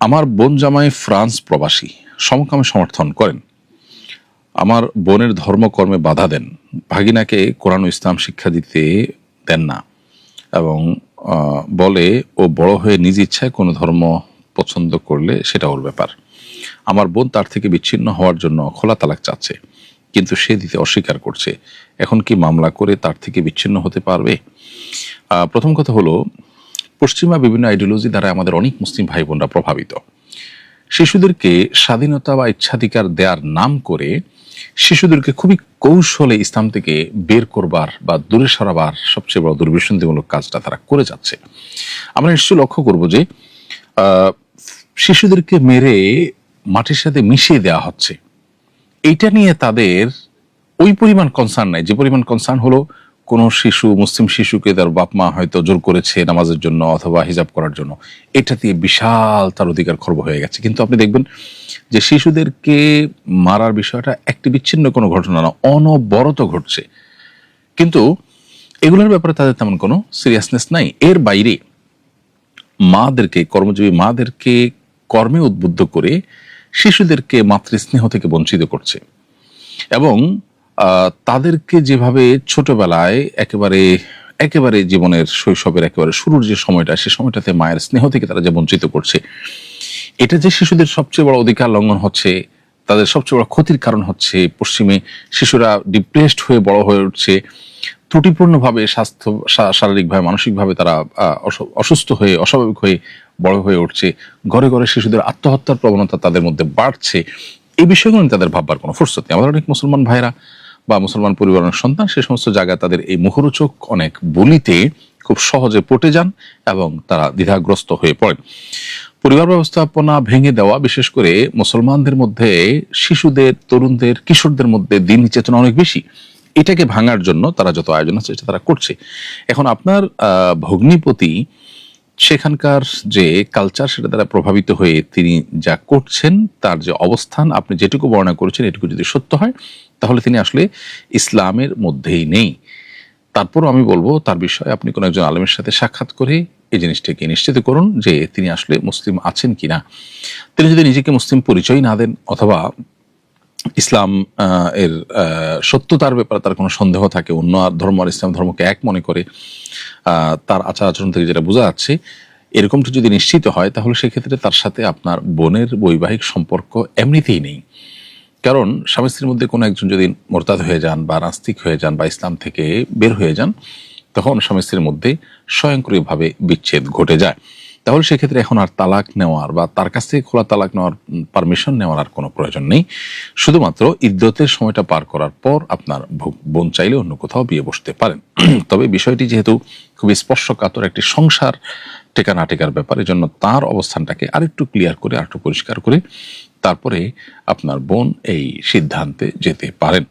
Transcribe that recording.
আমার বোন জামাই ফ্রান্স প্রবাসী, সমকামে সমর্থন করেন। আমার বোনের ধর্মকর্মে বাধা দেন, ভাগিনাকে কোরআন ও ইসলাম শিক্ষা দিতে দেন না এবং বলে ও বড় হয়ে নিজ ইচ্ছায় কোনো ধর্ম পছন্দ করলে সেটা ওর ব্যাপার। আমার বোন তার থেকে বিচ্ছিন্ন হওয়ার জন্য খোলা তালাক চাচ্ছে, কিন্তু সে দিতে অস্বীকার করছে। এখন কি মামলা করে তার থেকে বিচ্ছিন্ন হতে পারবে? প্রথম কথা হলো, পশ্চিমা বিভিন্ন আইডিওলজি দ্বারা আমাদের অনেক মুসলিম ভাই বোনরা প্রভাবিত। শিশুদেরকে স্বাধীনতা বা ইচ্ছাধিকার দেওয়ার নাম করে শিশুদেরকে খুবই কৌশলে ইসলাম থেকে বের করবার বা দূরে সরাবার সবচেয়ে বড় দুর্বিসন্ধিমূলক কাজটা তারা করে যাচ্ছে। আমরা নিশ্চয়ই লক্ষ্য করব যে শিশুদেরকে মেরে মাটির সাথে মিশিয়ে দেওয়া হচ্ছে। এইটা নিয়ে তাদের ওই পরিমাণ কনসার্ন নাই যে পরিমাণ কনসার্ন হলো কোনো শিশু, মুসলিম শিশুকে তার বাপ মা হয়তো জোর করেছে নামাজের জন্য অথবা হিজাব করার জন্য, এটা দিয়ে বিশাল তার অধিকার খর্ব হয়ে গেছে। কিন্তু আপনি দেখবেন যে শিশুদেরকে মারার বিষয়টা একটি বিচ্ছিন্ন কোনো ঘটনা না, অনবরত ঘটছে, কিন্তু এগুলোর ব্যাপারে তাদের তেমন কোনো সিরিয়াসনেস নাই। এর বাইরে মাদেরকে, কর্মজীবী মাদেরকে কর্মে উদ্বুদ্ধ করে শিশুদেরকে মাতৃস্নেহ থেকে বঞ্চিত করছে এবং তাদেরকে যেভাবে ছোটবেলায় একেবারে জীবনের শৈশবের একেবারে শুরুর যে সময়টা, সে সময়টাতে মায়ের স্নেহ থেকে তারা যে বঞ্চিত করছে, এটা যে শিশুদের সবচেয়ে বড় অধিকার লঙ্ঘন হচ্ছে, তাদের সবচেয়ে বড় ক্ষতির কারণ হচ্ছে। পশ্চিমে শিশুরা ডিপ্রেসড হয়ে বড় হয়ে উঠছে, ত্রুটিপূর্ণভাবে শারীরিকভাবে মানসিকভাবে তারা অসুস্থ হয়ে অস্বাভাবিক হয়ে বড় হয়ে উঠছে। ঘরে ঘরে শিশুদের আত্মহত্যার প্রবণতা তাদের মধ্যে বাড়ছে। এই বিষয়গুলো নিয়ে তাদের ভাববার কোনো ফুরসত নেই। আমাদের অনেক মুসলমান ভাইরা বা মুসলমান পরিবারের সন্তান সে সমস্ত জায়গায় তাদের এই মুখরোচক অনেক বলিতে খুব সহজে পটে যান এবং তারা দ্বিধাগ্রস্ত হয়ে পড়েন। পরিবার ব্যবস্থাপনা ভেঙে দেওয়া, বিশেষ করে মুসলমানদের মধ্যে শিশুদের, তরুণদের, কিশোরদের মধ্যে দিন চেতনা অনেক বেশি। এটাকে ভাঙার জন্য তারা যত আয়োজন আছে সেটা তারা করছে। এখন আপনার ভগ্নিপতি সেখানকার যে কালচার, সেটা দ্বারা প্রভাবিত হয়ে তিনি যা করছেন, তার যে অবস্থান আপনি যেটুকু বর্ণনা করেছেন এটুকু যদি সত্য হয়, তাহলে তিনি আসলে ইসলামের মধ্যেই নেই। তারপরও আমি বলবো তার বিষয়ে আপনি কোনো একজন আলেমের সাথে সাক্ষাৎ করে এই জিনিসটাকে নিশ্চিত করুন যে তিনি আসলে মুসলিম আছেন কিনা। তিনি যদি নিজেকে মুসলিম পরিচয় না দেন অথবা ইসলাম এর সত্যতার ব্যাপারে তার কোনো সন্দেহ থাকে, অন্য ধর্ম আর ইসলাম ধর্মকে এক মনে করে, তার আচার আচরণ থেকে যেটা বোঝা যাচ্ছে, এরকমটা যদি নিশ্চিত হয়, তাহলে সেক্ষেত্রে তার সাথে আপনার বোনের বৈবাহিক সম্পর্ক এমনিতেই নেই। কারণ স্বামী স্ত্রীর মধ্যে কোনো একজন যদি মোরতাদ হয়ে যান বা নাস্তিক হয়ে যান বা ইসলাম থেকে বের হয়ে যান, তখন স্বামী স্ত্রীর মধ্যে স্বয়ংক্রিয়ভাবে বিচ্ছেদ ঘটে যায়। তাহলে সেক্ষেত্রে এখন আর তালাক নেওয়ার বা তার কাছ থেকে খোলা তালাক নেওয়ার পারমিশন নেওয়ার আর কোনো প্রয়োজন নেই। শুধুমাত্র ইদ্যতের সময়টা পার করার পর আপনার বোন চাইলে অন্য কোথাও বিয়ে বসতে পারেন। তবে বিষয়টি যেহেতু খুবই স্পর্শকাতর একটি সংসার টেকা না টেকার ব্যাপার, এই জন্য তার অবস্থানটাকে আরেকটু ক্লিয়ার করে, আরেকটু পরিষ্কার করে তারপরে আপনার বোন এই সিদ্ধান্তে যেতে পারেন।